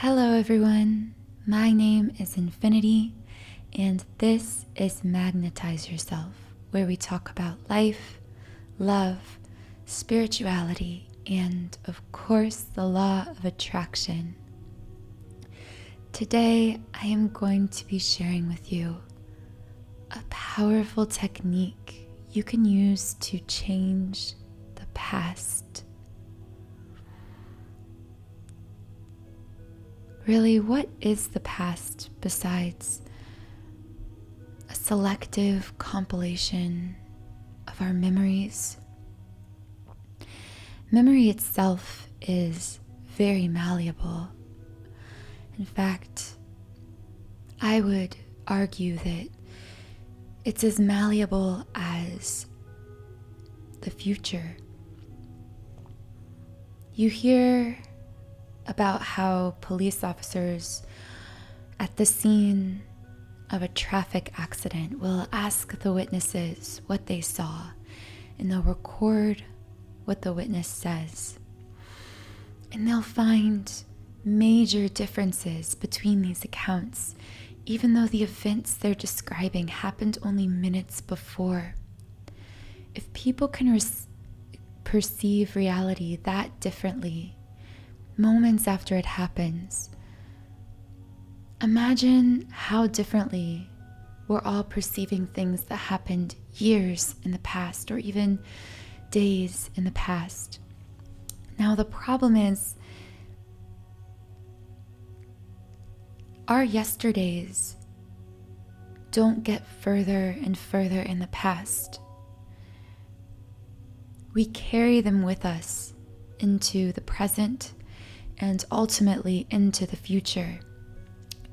Hello everyone, my name is Infinity, and this is Magnetize Yourself, where we talk about life, love, spirituality, and of course the law of attraction. Today I am going to be sharing with you a powerful technique you can use to change the past. Really, what is the past besides a selective compilation of our memories? Memory itself is very malleable. In fact, I would argue that it's as malleable as the future. You hear about how police officers at the scene of a traffic accident will ask the witnesses what they saw, and they'll record what the witness says. And they'll find major differences between these accounts, even though the events they're describing happened only minutes before. If people can perceive reality that differently, moments after it happens, imagine how differently we're all perceiving things that happened years in the past or even days in the past. Now, the problem is our yesterdays don't get further and further in the past. We carry them with us into the present and ultimately into the future.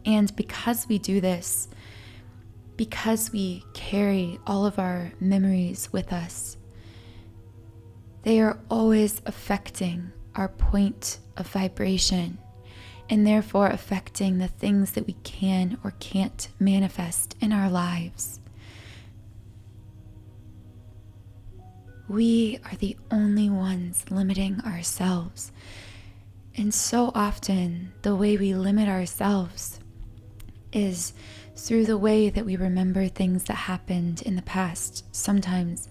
And because we do this, because we carry all of our memories with us, they are always affecting our point of vibration and therefore affecting the things that we can or can't manifest in our lives. We are the only ones limiting ourselves. And so often, the way we limit ourselves is through the way that we remember things that happened in the past, sometimes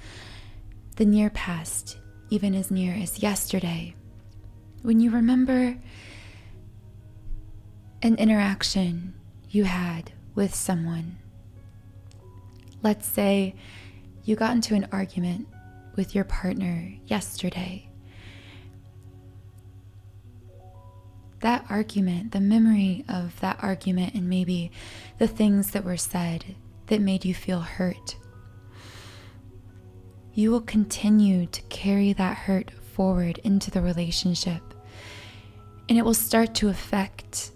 the near past, even as near as yesterday. When you remember an interaction you had with someone, let's say you got into an argument with your partner yesterday. That argument, the memory of that argument, and maybe the things that were said that made you feel hurt, you will continue to carry that hurt forward into the relationship, and it will start to affect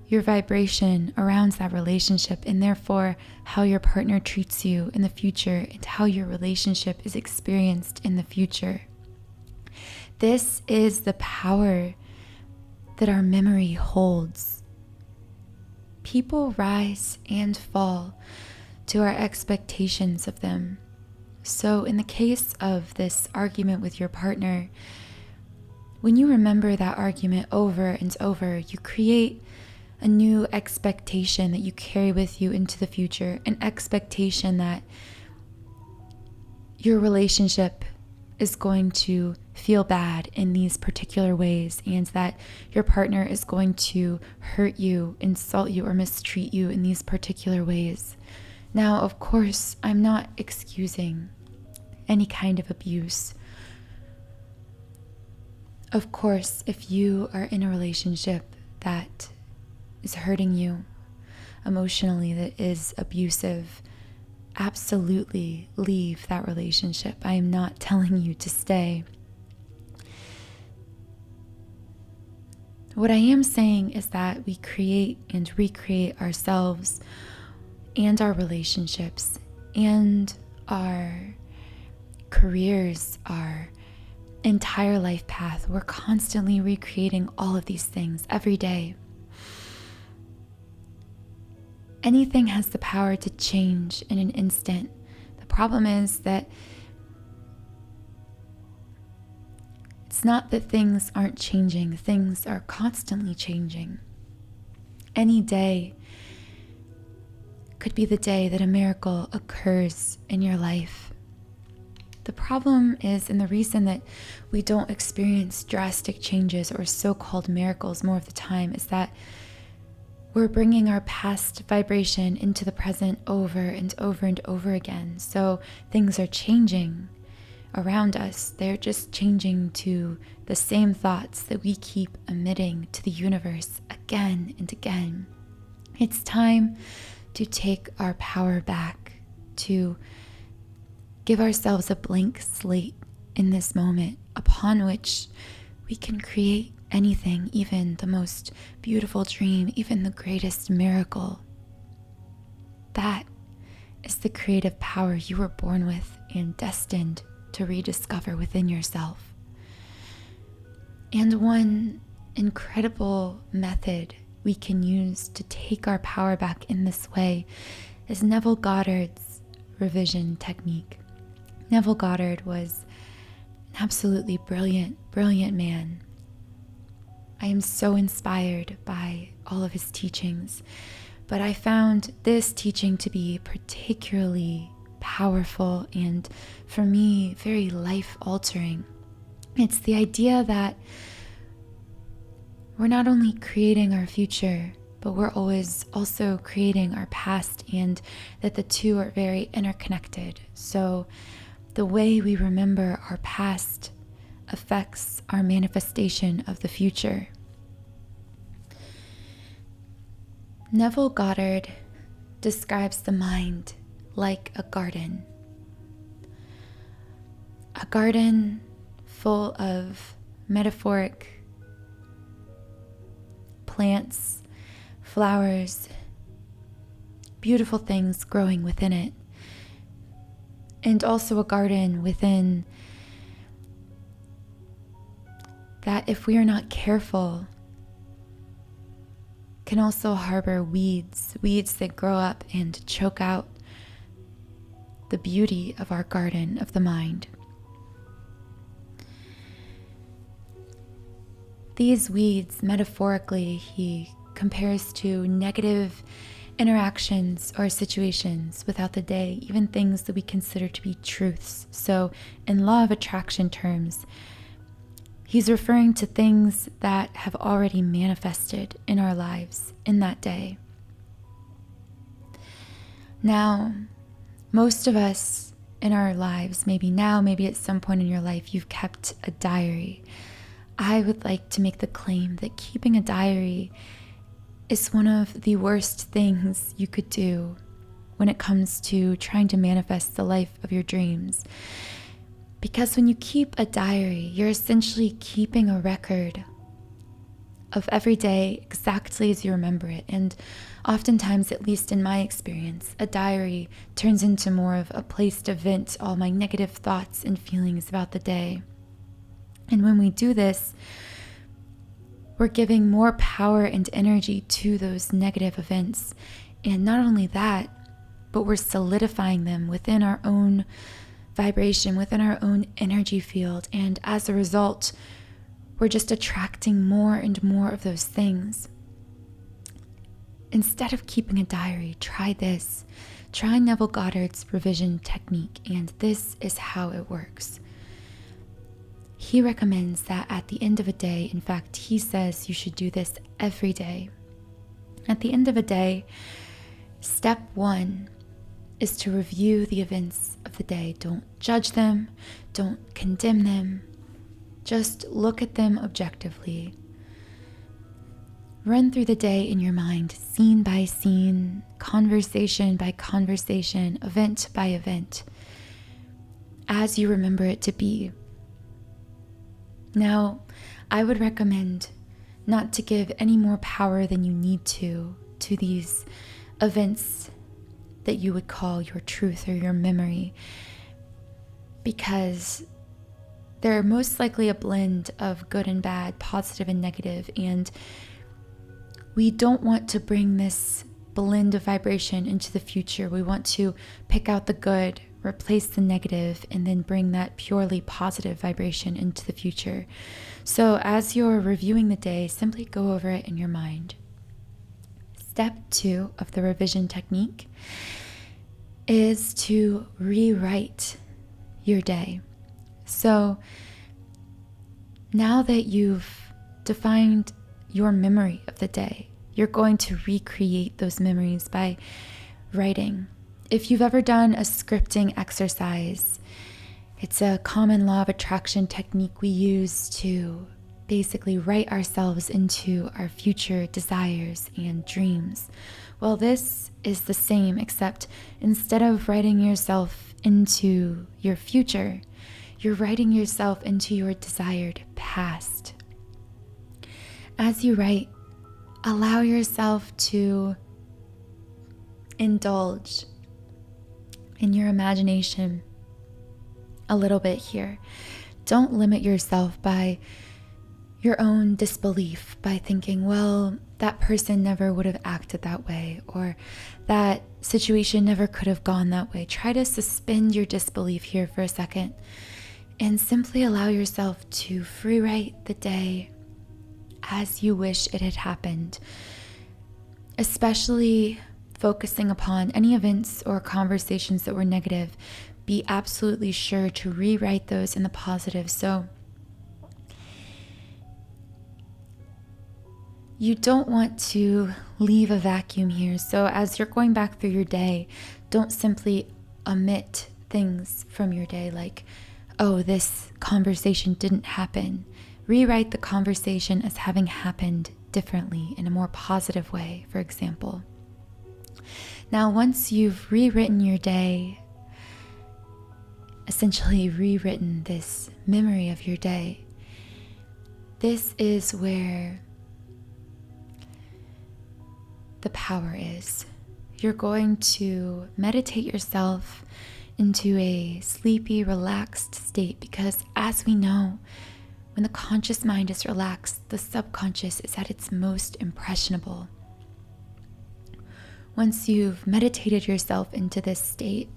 your vibration around that relationship, and therefore how your partner treats you in the future and how your relationship is experienced in the future. This is the power that our memory holds. People rise and fall to our expectations of them. So in the case of this argument with your partner, when you remember that argument over and over, you create a new expectation that you carry with you into the future, an expectation that your relationship is going to feel bad in these particular ways, and that your partner is going to hurt you, insult you, or mistreat you in these particular ways. Now, of course, I'm not excusing any kind of abuse. Of course, if you are in a relationship that is hurting you emotionally, that is abusive, absolutely leave that relationship. I am not telling you to stay. What I am saying is that we create and recreate ourselves and our relationships and our careers, our entire life path. We're constantly recreating all of these things every day. Anything has the power to change in an instant. The problem is that It's not that things aren't changing. Things are constantly changing. Any day could be the day that a miracle occurs in your life. The problem is, and the reason that we don't experience drastic changes or so-called miracles more of the time, is that we're bringing our past vibration into the present over and over and over again. So things are changing around us. They're just changing to the same thoughts that we keep emitting to the universe again and again. It's time to take our power back, to give ourselves a blank slate in this moment upon which we can create anything, even the most beautiful dream, even the greatest miracle. That is the creative power you were born with and destined to rediscover within yourself. And one incredible method we can use to take our power back in this way is Neville Goddard's revision technique. Neville Goddard was an absolutely brilliant man. I am so inspired by all of his teachings, but I found this teaching to be particularly powerful and, for me, very life-altering. It's the idea that we're not only creating our future, but we're always also creating our past, and that the two are very interconnected. So the way we remember our past affects our manifestation of the future. Neville Goddard describes the mind like a garden. A garden full of metaphoric plants, flowers, beautiful things growing within it. And also a garden within that, if we are not careful, can also harbor weeds that grow up and choke out the beauty of our garden of the mind. These weeds, metaphorically, he compares to negative interactions or situations without the day, even things that we consider to be truths. So in law of attraction terms, he's referring to things that have already manifested in our lives in that day. Now, most of us in our lives, maybe now, maybe at some point in your life, you've kept a diary. I would like to make the claim that keeping a diary is one of the worst things you could do when it comes to trying to manifest the life of your dreams. Because when you keep a diary, you're essentially keeping a record of every day exactly as you remember it. And oftentimes, at least in my experience, a diary turns into more of a place to vent all my negative thoughts and feelings about the day. And when we do this, we're giving more power and energy to those negative events. And not only that, but we're solidifying them within our own vibration, within our own energy field. And as a result, we're just attracting more and more of those things. Instead of keeping a diary, try this. Try Neville Goddard's revision technique, and this is how it works. He recommends that at the end of a day, in fact, he says you should do this every day. At the end of a day, step 1 is to review the events of the day. Don't judge them, don't condemn them. Just look at them objectively. Run through the day in your mind, scene by scene, conversation by conversation, event by event, as you remember it to be. Now, I would recommend not to give any more power than you need to these events that you would call your truth or your memory, because they're most likely a blend of good and bad, positive and negative, and we don't want to bring this blend of vibration into the future. We want to pick out the good replace the negative, and then bring that purely positive vibration into the future. So as you're reviewing the day, simply go over it in your mind. Step 2 of the revision technique is to rewrite your day. So now that you've defined your memory of the day, you're going to recreate those memories by writing. If you've ever done a scripting exercise, it's a common law of attraction technique we use to basically write ourselves into our future desires and dreams. Well, this is the same, except instead of writing yourself into your future, you're writing yourself into your desired past. As you write, allow yourself to indulge in your imagination a little bit here. Don't limit yourself by your own disbelief by thinking, well, that person never would have acted that way, or that situation never could have gone that way. Try to suspend your disbelief here for a second and simply allow yourself to free write the day as you wish it had happened, especially focusing upon any events or conversations that were negative. Be absolutely sure to rewrite those in the positive. So you don't want to leave a vacuum here. So as you're going back through your day, don't simply omit things from your day like, oh, this conversation didn't happen. Rewrite the conversation as having happened differently in a more positive way, for example. Now, once you've rewritten your day, essentially rewritten this memory of your day, this is where the power is. You're going to meditate yourself into a sleepy, relaxed state, because as we know, when the conscious mind is relaxed, the subconscious is at its most impressionable. Once you've meditated yourself into this state,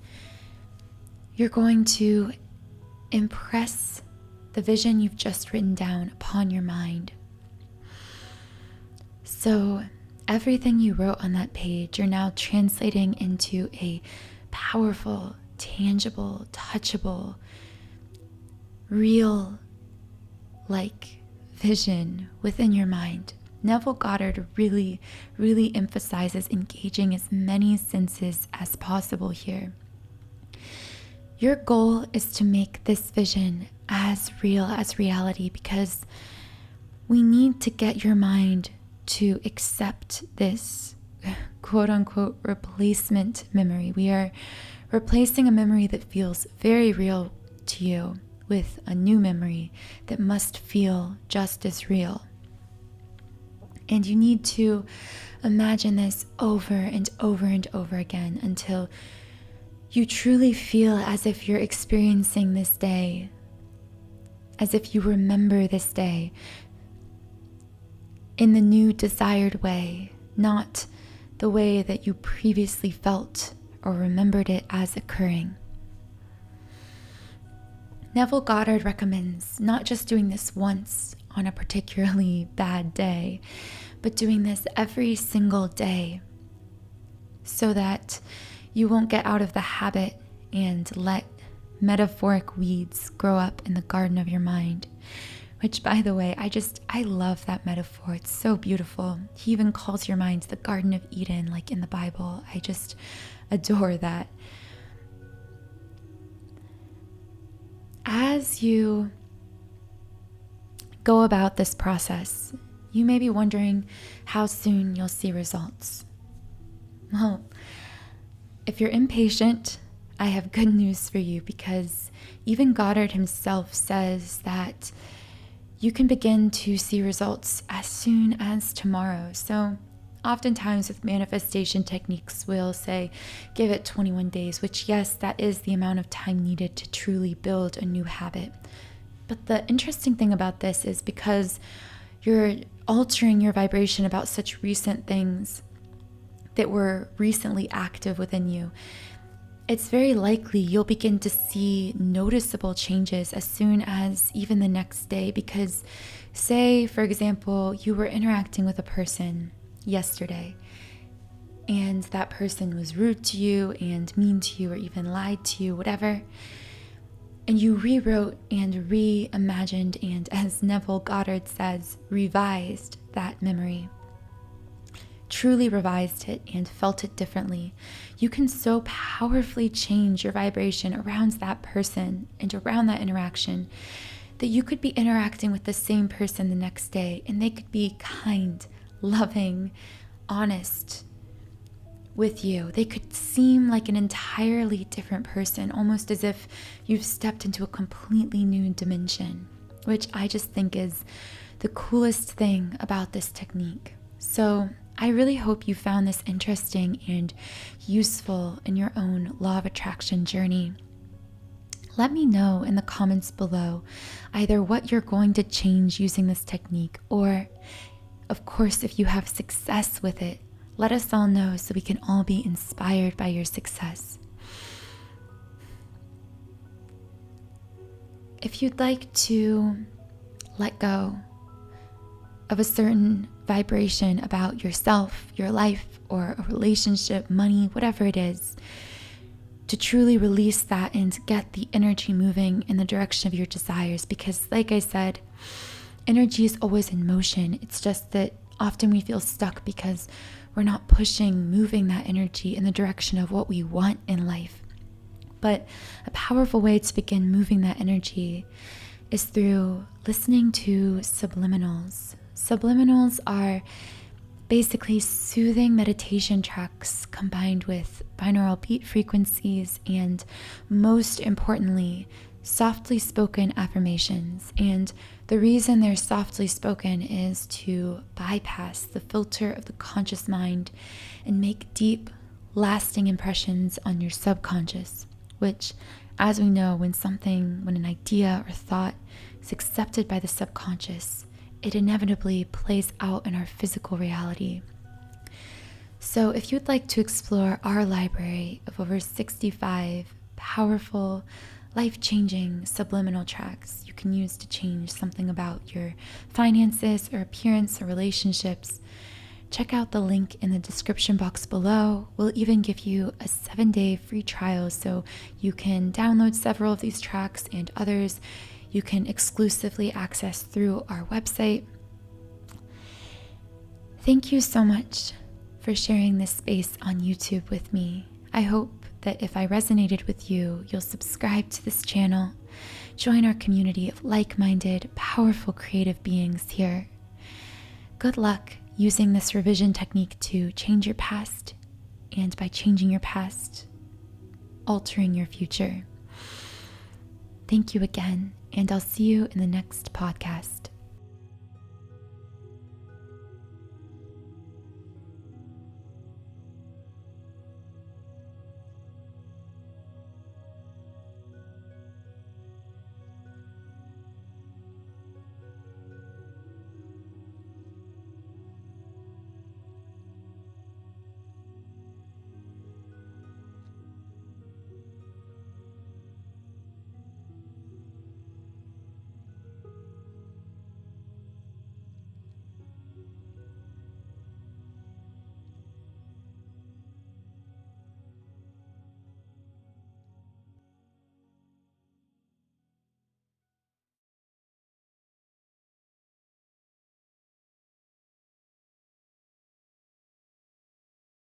you're going to impress the vision you've just written down upon your mind. So everything you wrote on that page, you're now translating into a powerful, tangible, touchable, real-like vision within your mind. Neville Goddard really emphasizes engaging as many senses as possible here. Your goal is to make this vision as real as reality, because we need to get your mind to accept this quote-unquote replacement memory. We are replacing a memory that feels very real to you with a new memory that must feel just as real. And you need to imagine this over and over and over again until you truly feel as if you're experiencing this day, as if you remember this day in the new desired way, not the way that you previously felt or remembered it as occurring. Neville Goddard recommends not just doing this once on a particularly bad day, but doing this every single day so that you won't get out of the habit and let metaphoric weeds grow up in the garden of your mind. Which, by the way, I love that metaphor. It's so beautiful. He even calls your mind the Garden of Eden, like in the Bible. I just adore that. As you go about this process, you may be wondering how soon you'll see results. Well, if you're impatient, I have good news for you, because even Goddard himself says that you can begin to see results as soon as tomorrow. So oftentimes with manifestation techniques, we'll say, give it 21 days, which yes, that is the amount of time needed to truly build a new habit. But the interesting thing about this is because you're altering your vibration about such recent things that were recently active within you, it's very likely you'll begin to see noticeable changes as soon as even the next day. Because say, for example, you were interacting with a person yesterday and that person was rude to you and mean to you or even lied to you, whatever, and you rewrote and reimagined and, as Neville Goddard says, revised that memory, truly revised it and felt it differently, you can so powerfully change your vibration around that person and around that interaction that you could be interacting with the same person the next day and they could be kind, loving, honest with you. They could seem like an entirely different person, almost as if you've stepped into a completely new dimension, which I just think is the coolest thing about this technique. So I really hope you found this interesting and useful in your own law of attraction journey. Let me know in the comments below either what you're going to change using this technique, or of course, if you have success with it, let us all know so we can all be inspired by your success. If you'd like to let go of a certain vibration about yourself, your life, or a relationship, money, whatever it is, to truly release that and get the energy moving in the direction of your desires. Because like I said, energy is always in motion. It's just that often we feel stuck because we're not moving that energy in the direction of what we want in life. But a powerful way to begin moving that energy is through listening to subliminals. Subliminals are basically soothing meditation tracks combined with binaural beat frequencies and, most importantly, softly spoken affirmations. And the reason they're softly spoken is to bypass the filter of the conscious mind and make deep, lasting impressions on your subconscious, which, as we know, when an idea or thought is accepted by the subconscious, it inevitably plays out in our physical reality. So if you'd like to explore our library of over 65 powerful, life-changing subliminal tracks you can use to change something about your finances or appearance or relationships, check out the link in the description box below. We'll even give you a 7-day free trial so you can download several of these tracks, and others you can exclusively access through our website. Thank you so much for sharing this space on YouTube with me. I hope that if I resonated with you, you'll subscribe to this channel, join our community of like-minded, powerful, creative beings here. Good luck using this revision technique to change your past, and by changing your past, altering your future. Thank you again, and I'll see you in the next podcast.